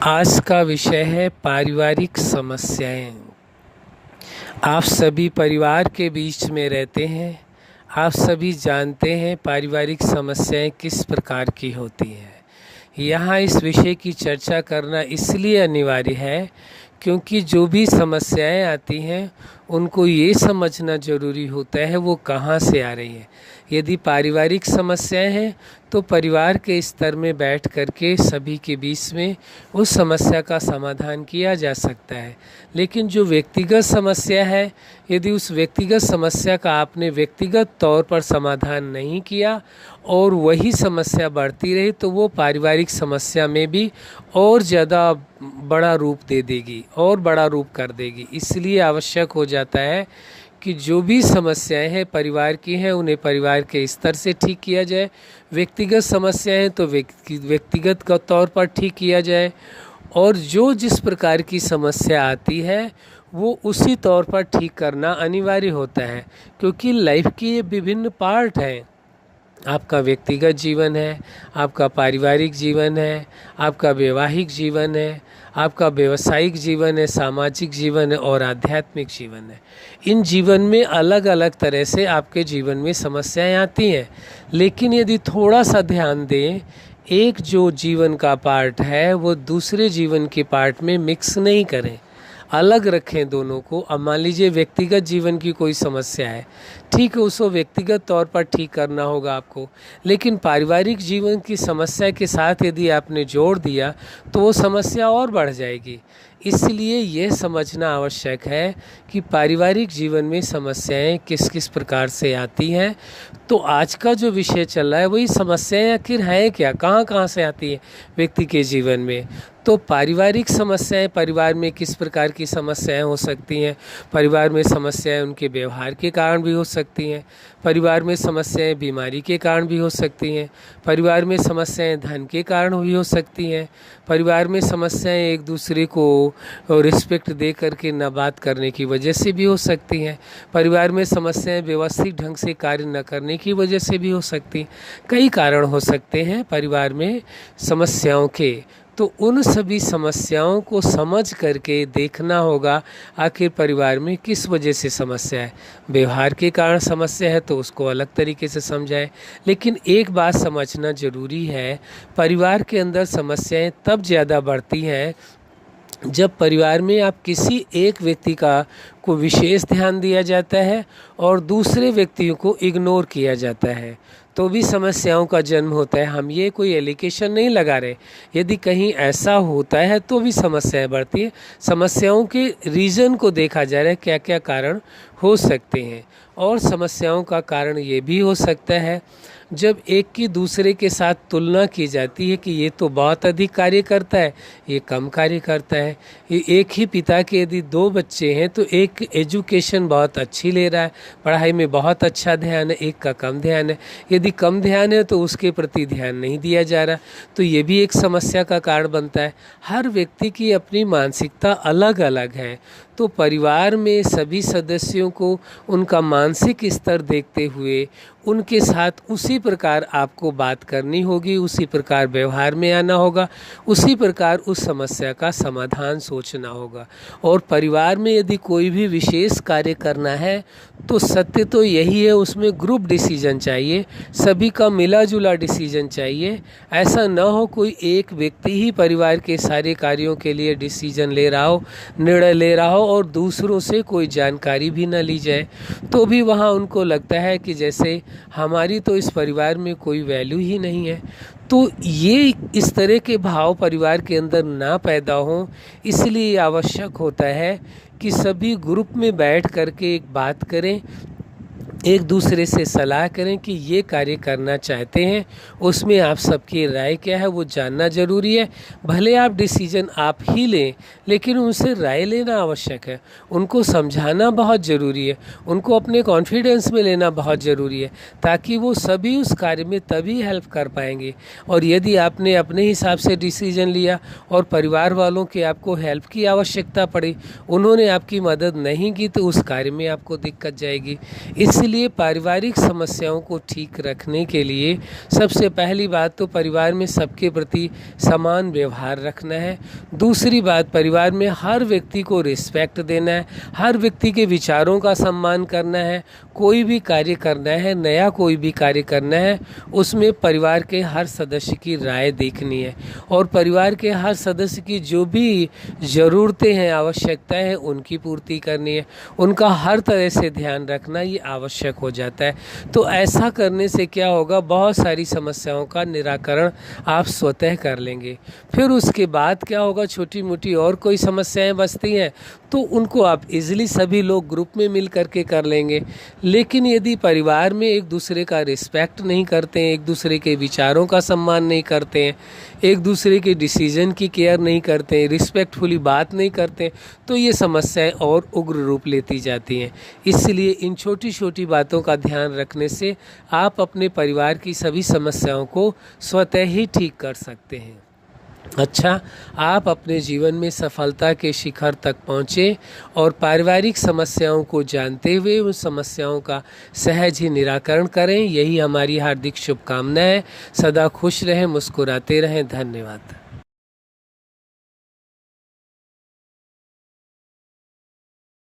आज का विषय है पारिवारिक समस्याएं। आप सभी परिवार के बीच में रहते हैं। आप सभी जानते हैं पारिवारिक समस्याएं किस प्रकार की होती हैं। यहाँ इस विषय की चर्चा करना इसलिए अनिवार्य है क्योंकि जो भी समस्याएं आती हैं उनको ये समझना ज़रूरी होता है वो कहाँ से आ रही हैं। यदि पारिवारिक समस्याएं हैं तो परिवार के स्तर में बैठ करके सभी के बीच में उस समस्या का समाधान किया जा सकता है। लेकिन जो व्यक्तिगत समस्या है, यदि उस व्यक्तिगत समस्या का आपने व्यक्तिगत तौर पर समाधान नहीं किया और वही समस्या बढ़ती रही तो वो पारिवारिक समस्या में भी और ज़्यादा बड़ा रूप दे देगी और बड़ा रूप कर देगी। इसलिए आवश्यक हो जाता है कि जो भी समस्याएं हैं परिवार की हैं उन्हें परिवार के स्तर से ठीक किया जाए। व्यक्तिगत समस्याएं हैं तो व्यक्तिगत का तौर पर ठीक किया जाए और जो जिस प्रकार की समस्या आती है वो उसी तौर पर ठीक करना अनिवार्य होता है, क्योंकि लाइफ के ये विभिन्न पार्ट हैं। आपका व्यक्तिगत जीवन है, आपका पारिवारिक जीवन है, आपका वैवाहिक जीवन है, आपका व्यवसायिक जीवन है, सामाजिक जीवन है और आध्यात्मिक जीवन है। इन जीवन में अलग अलग तरह से आपके जीवन में समस्याएं आती हैं। लेकिन यदि थोड़ा सा ध्यान दें, एक जो जीवन का पार्ट है वो दूसरे जीवन के पार्ट में मिक्स नहीं करें, अलग रखें दोनों को। अब मान लीजिए व्यक्तिगत जीवन की कोई समस्या है, ठीक है, उसको व्यक्तिगत तौर पर ठीक करना होगा आपको। लेकिन पारिवारिक जीवन की समस्या के साथ यदि आपने जोड़ दिया तो वो समस्या और बढ़ जाएगी। इसलिए यह समझना आवश्यक है कि पारिवारिक जीवन में समस्याएं किस किस प्रकार से आती हैं। तो आज का जो विषय चल रहा है वही समस्याएं आखिर हैं क्या, कहाँ कहाँ से आती हैं व्यक्ति के जीवन में। तो पारिवारिक समस्याएं, परिवार में किस प्रकार की समस्याएं हो सकती हैं। परिवार में समस्याएं उनके व्यवहार के कारण भी हो सकती हैं। परिवार में समस्याएं बीमारी के कारण भी हो सकती हैं। परिवार में समस्याएं धन के कारण भी हो सकती हैं। परिवार में समस्याएं एक दूसरे को रिस्पेक्ट दे करके न बात करने की वजह से भी हो सकती हैं। परिवार में समस्याएं व्यवस्थित ढंग से कार्य न करने की वजह से भी हो सकती हैं। कई कारण हो सकते हैं परिवार में समस्याओं के। तो उन सभी समस्याओं को समझ करके देखना होगा आखिर परिवार में किस वजह से समस्या है। व्यवहार के कारण समस्या है तो उसको अलग तरीके से समझाएं। लेकिन एक बात समझना ज़रूरी है, परिवार के अंदर समस्याएं तब ज़्यादा बढ़ती हैं जब परिवार में आप किसी एक व्यक्ति को विशेष ध्यान दिया जाता है और दूसरे व्यक्तियों को इग्नोर किया जाता है, तो भी समस्याओं का जन्म होता है। हम ये कोई एलिगेशन नहीं लगा रहे, यदि कहीं ऐसा होता है तो भी समस्याएं बढ़ती है। समस्याओं के रीज़न को देखा जा रहा है, क्या क्या कारण हो सकते हैं। और समस्याओं का कारण ये भी हो सकता है जब एक की दूसरे के साथ तुलना की जाती है कि ये तो बहुत अधिक कार्य करता है, ये कम कार्य करता है। ये एक ही पिता के यदि दो बच्चे हैं तो एक एजुकेशन बहुत अच्छी ले रहा है, पढ़ाई में बहुत अच्छा ध्यान है, एक का कम ध्यान है। यदि कम ध्यान है तो उसके प्रति ध्यान नहीं दिया जा रहा, तो ये भी एक समस्या का कारण बनता है। हर व्यक्ति की अपनी मानसिकता अलग अलग है, तो परिवार में सभी सदस्यों को उनका मानसिक स्तर देखते हुए उनके साथ उसी प्रकार आपको बात करनी होगी, उसी प्रकार व्यवहार में आना होगा, उसी प्रकार उस समस्या का समाधान सोचना होगा। और परिवार में यदि कोई भी विशेष कार्य करना है तो सत्य तो यही है, उसमें ग्रुप डिसीजन चाहिए, सभी का मिला जुला डिसीजन चाहिए। ऐसा न हो कोई एक व्यक्ति ही परिवार के सारे कार्यों के लिए डिसीजन ले रहा हो, निर्णय ले रहा हो और दूसरों से कोई जानकारी भी न ली जाए, तो भी वहाँ उनको लगता है कि जैसे हमारी तो इस परिवार में कोई वैल्यू ही नहीं है। तो ये इस तरह के भाव परिवार के अंदर ना पैदा हों, इसलिए आवश्यक होता है कि सभी ग्रुप में बैठ करके एक बात करें, एक दूसरे से सलाह करें कि ये कार्य करना चाहते हैं, उसमें आप सबकी राय क्या है वो जानना ज़रूरी है। भले आप डिसीजन आप ही लें, लेकिन उनसे राय लेना आवश्यक है, उनको समझाना बहुत ज़रूरी है, उनको अपने कॉन्फिडेंस में लेना बहुत ज़रूरी है, ताकि वो सभी उस कार्य में तभी हेल्प कर पाएंगे। और यदि आपने अपने हिसाब से डिसीजन लिया और परिवार वालों के आपको हेल्प की आवश्यकता पड़ी, उन्होंने आपकी मदद नहीं की, तो उस कार्य में आपको दिक्कत जाएगी। इसलिए इसलिए पारिवारिक समस्याओं को ठीक रखने के लिए सबसे पहली बात तो परिवार में सबके प्रति समान व्यवहार रखना है। दूसरी बात, परिवार में हर व्यक्ति को रिस्पेक्ट देना है, हर व्यक्ति के विचारों का सम्मान करना है। कोई भी कार्य करना है, नया कोई भी कार्य करना है, उसमें परिवार के हर सदस्य की राय देखनी है और परिवार के हर सदस्य की जो भी ज़रूरतें हैं, आवश्यकताएं हैं, उनकी पूर्ति करनी है। उनका हर तरह से ध्यान रखना ये आवश्यक हो जाता है। तो ऐसा करने से क्या होगा, बहुत सारी समस्याओं का निराकरण आप स्वतः कर लेंगे। फिर उसके बाद क्या होगा, छोटी मोटी और कोई समस्याएं बचती हैं तो उनको आप इजीली सभी लोग ग्रुप में मिल करके कर लेंगे। लेकिन यदि परिवार में एक दूसरे का रिस्पेक्ट नहीं करते हैं, एक दूसरे के विचारों का सम्मान नहीं करते हैं, एक दूसरे के डिसीजन की केयर नहीं करते हैं, रिस्पेक्टफुली बात नहीं करते, तो ये समस्याएं और उग्र रूप लेती जाती हैं। इसलिए इन छोटी छोटी बातों का ध्यान रखने से आप अपने परिवार की सभी समस्याओं को स्वतः ही ठीक कर सकते हैं। अच्छा, आप अपने जीवन में सफलता के शिखर तक पहुँचे और पारिवारिक समस्याओं को जानते हुए उन समस्याओं का सहज ही निराकरण करें, यही हमारी हार्दिक शुभकामना है। सदा खुश रहें, मुस्कुराते रहें। धन्यवाद।